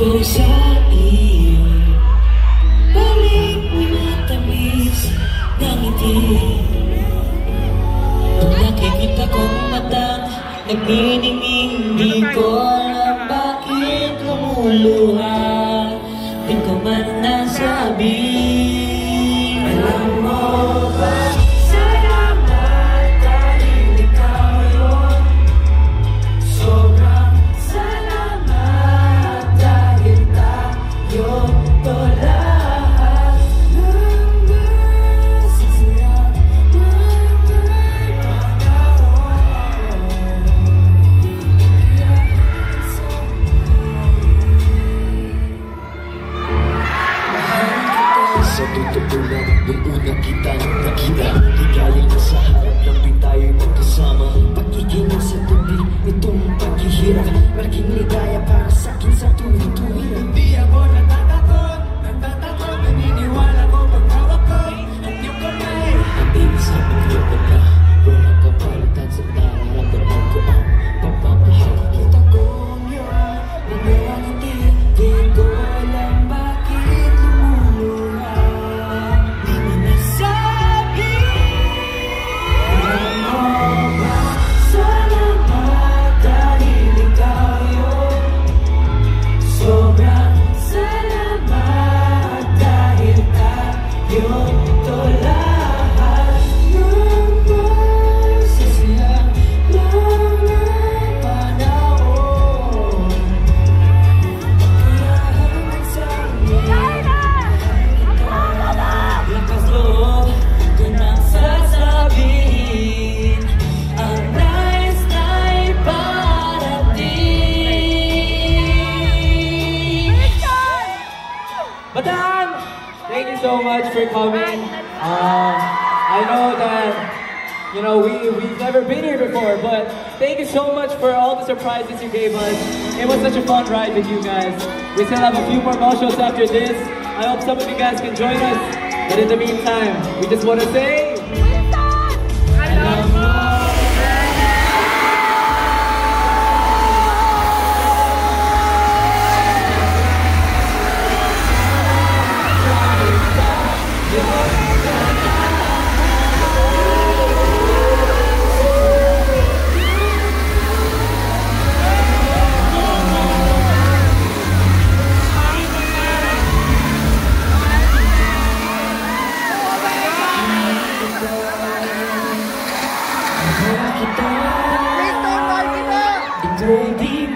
ko sa iyo, balik minatamis ng ngiti. Pag nakikita kong matang nagniningning, di ko alam bakit lumuluha. Di ko man nasabi. Alam mo ba, salamat dahil ikaw yun. Sobrang salamat dahil tayo to lahat ng masasarap na may panahon. Sa totoo lang, nung una kita nakita, ligayang nasa harap lang din tayo'y magkasama. Pagiging sa tabi, itong paghihirap, malaking ligaya para sa'kin sa tuwing-tuwing. Di ako natatakot, naniniwala ko pagkawak ko ang iyong kamay. Ang ibig sa pagkakot na, walang kapalitan sa nararamdaman ko ang pagmamahal. Kita kong yun, nangyayangiti, di ko alam bakit lumuluha. Di mo nasabi. Alam mo ba, salamat dahil ikaw yun. Sobrang salamat dahil tayo to lahat ng masasaya lang may panahon. Kaya hanggang sa lakas loob ko nang sasabihin ang nais na'y parating. Bataan! Thank you so much for coming. I know that, you know, we've never been here before, but thank you so much for all the surprises you gave us. It was such a fun ride with you guys. We still have a few more mall shows after this. I hope some of you guys can join us. But in the meantime, we just want to say, Alam mo, kita ito'y di